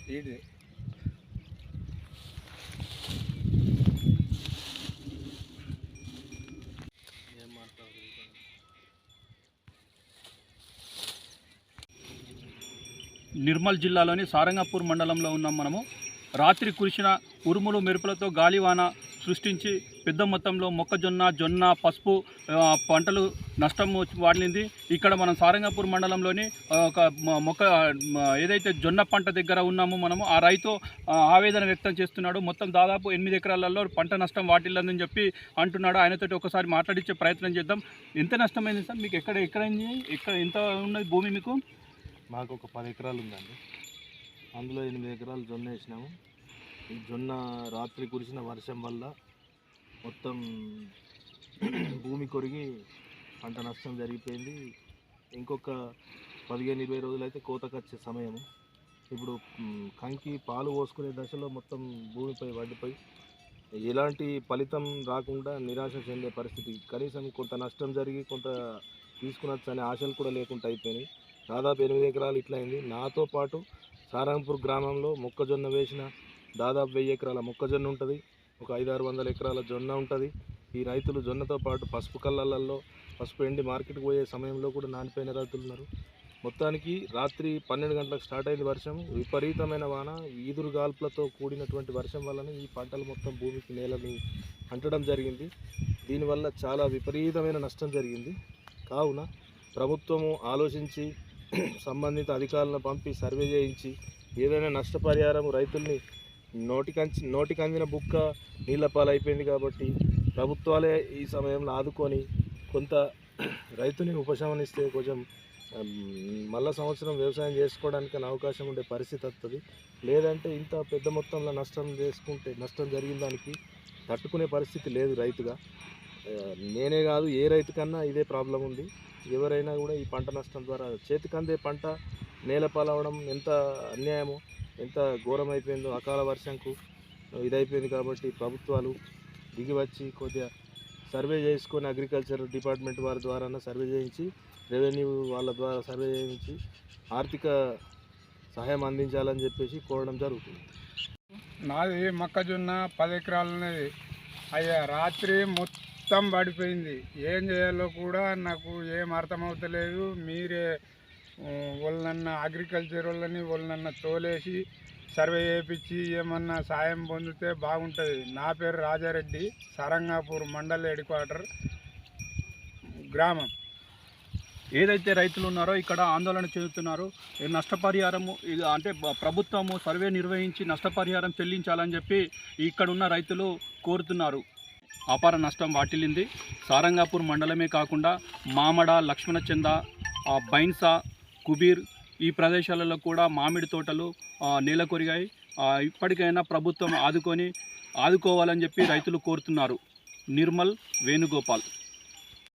నిర్మల్ జిల్లాలోని సారంగపూర్ మండలంలో ఉన్నాం మనము. రాత్రి కురిసిన ఉరుములు మెరుపులతో గాలివాన సృష్టించి పెద్ద మొత్తంలో మొక్కజొన్న, జొన్న, పసుపు పంటలు నష్టం వాటిల్లింది. ఇక్కడ మనం సారంగపూర్ మండలంలోని ఒక ఏదైతే జొన్న పంట దగ్గర ఉన్నామో మనము, ఆ రైతు ఆవేదన వ్యక్తం చేస్తున్నాడు. మొత్తం దాదాపు 8 ఎకరాలలో పంట నష్టం వాటిల్లిందని చెప్పి అంటున్నాడు. ఆయనతోటి ఒకసారి మాట్లాడించే ప్రయత్నం చేద్దాం. ఎంత నష్టమైంది సార్ మీకు? ఎక్కడైంది? ఎంత ఉన్నది భూమి మీకు? మాకు ఒక 10 ఎకరాలు ఉందండి. అందులో 8 ఎకరాలు జొన్న వేసినాము. ఈ జొన్న రాత్రి కురిసిన వర్షం వల్ల మొత్తం భూమి కొరిగి పంట నష్టం జరిగిపోయింది. ఇంకొక 15-20 రోజులైతే కోతకొచ్చే సమయము. ఇప్పుడు కంకి పాలు పోసుకునే దశలో మొత్తం భూమిపై వడ్డిపోయి ఎలాంటి ఫలితం రాకుండా నిరాశ చెందే పరిస్థితి. కనీసం కొంత నష్టం జరిగి కొంత తీసుకునొచ్చు అనే ఆశలు కూడా లేకుండా అయిపోయినాయి. దాదాపు 8 ఎకరాలు ఇట్లా అయింది. నాతో పాటు సారంగపూర్ గ్రామంలో మొక్కజొన్న వేసిన దాదాపు 1000 ఎకరాల మొక్కజొన్న ఉంటుంది. ఒక 500-600 ఎకరాల జొన్న ఉంటుంది. ఈ రైతులు జొన్నతో పాటు పసుపు కళ్ళల్లో పసుపు ఎండి మార్కెట్కి పోయే సమయంలో కూడా నానిపోయిన రైతులు ఉన్నారు. మొత్తానికి రాత్రి 12 గంటలకు స్టార్ట్ అయింది వర్షం. విపరీతమైన వాన, ఈదురు గాల్పులతో కూడినటువంటి వర్షం వలన ఈ పంటలు మొత్తం భూమికి నేలని అంటడం జరిగింది. దీనివల్ల చాలా విపరీతమైన నష్టం జరిగింది. కావున ప్రభుత్వము ఆలోచించి సంబంధిత అధికారులను పంపి సర్వే చేయించి ఏదైనా నష్టపరిహారం రైతుల్ని నోటికి అందిన బుక్క నీళ్ళ పాలైపోయింది కాబట్టి ప్రభుత్వాలే ఈ సమయంలో ఆదుకొని కొంత రైతుని ఉపశమనిస్తే కొంచెం మళ్ళా సంవత్సరం వ్యవసాయం చేసుకోవడానికి అవకాశం ఉండే పరిస్థితి వస్తుంది. లేదంటే ఇంత పెద్ద మొత్తంలో నష్టం జరిగిన దానికి తట్టుకునే పరిస్థితి లేదు రైతుగా. నేనే కాదు, ఏ రైతుకన్నా ఇదే ప్రాబ్లం ఉంది. ఎవరైనా కూడా ఈ పంట నష్టం ద్వారా చేతికందే పంట నేలపాలవడం ఎంత అన్యాయమో, ఎంత ఘోరమైపోయిందో అకాల వర్షంకు ఇదైపోయింది. కాబట్టి ప్రభుత్వాలు దిగి వచ్చి కొద్దిగా సర్వే చేసుకొని అగ్రికల్చర్ డిపార్ట్మెంట్ వారి ద్వారా సర్వే చేయించి, రెవెన్యూ వాళ్ళ ద్వారా సర్వే చేయించి ఆర్థిక సహాయం అందించాలని చెప్పేసి కోరడం జరుగుతుంది. నాది మొక్కజొన్న 10 ఎకరాలు ఉన్నది. అయ్యా రాత్రి మొత్తం పడిపోయింది. ఏం చేయాలో కూడా నాకు ఏం అర్థమవుతలేదు. మీరే వాళ్ళన్న అగ్రికల్చర్ వాళ్ళని తోలేసి సర్వే చేయించి ఏమన్నా సాయం పొందితే బాగుంటుంది. నా పేరు రాజారెడ్డి, సారంగపూర్ మండల్ హెడ్ క్వార్టర్ గ్రామం. ఏదైతే రైతులు ఉన్నారో ఇక్కడ ఆందోళన చెందుతున్నారు. నష్టపరిహారము అంటే ప్రభుత్వము సర్వే నిర్వహించి నష్టపరిహారం చెల్లించాలని చెప్పి ఇక్కడున్న రైతులు కోరుతున్నారు. అపార నష్టం వాటిల్లింది. సారంగపూర్ మండలమే కాకుండా మామడ, లక్ష్మణచంద, బైన్సా, కుబీర్ ఈ ప్రదేశాలలో కూడా మామిడి తోటలు నేలకొరిగాయి. ఇప్పటికైనా ప్రభుత్వం ఆదుకోవాలని చెప్పి రైతులు కోరుతున్నారు. నిర్మల్, వేణుగోపాల్.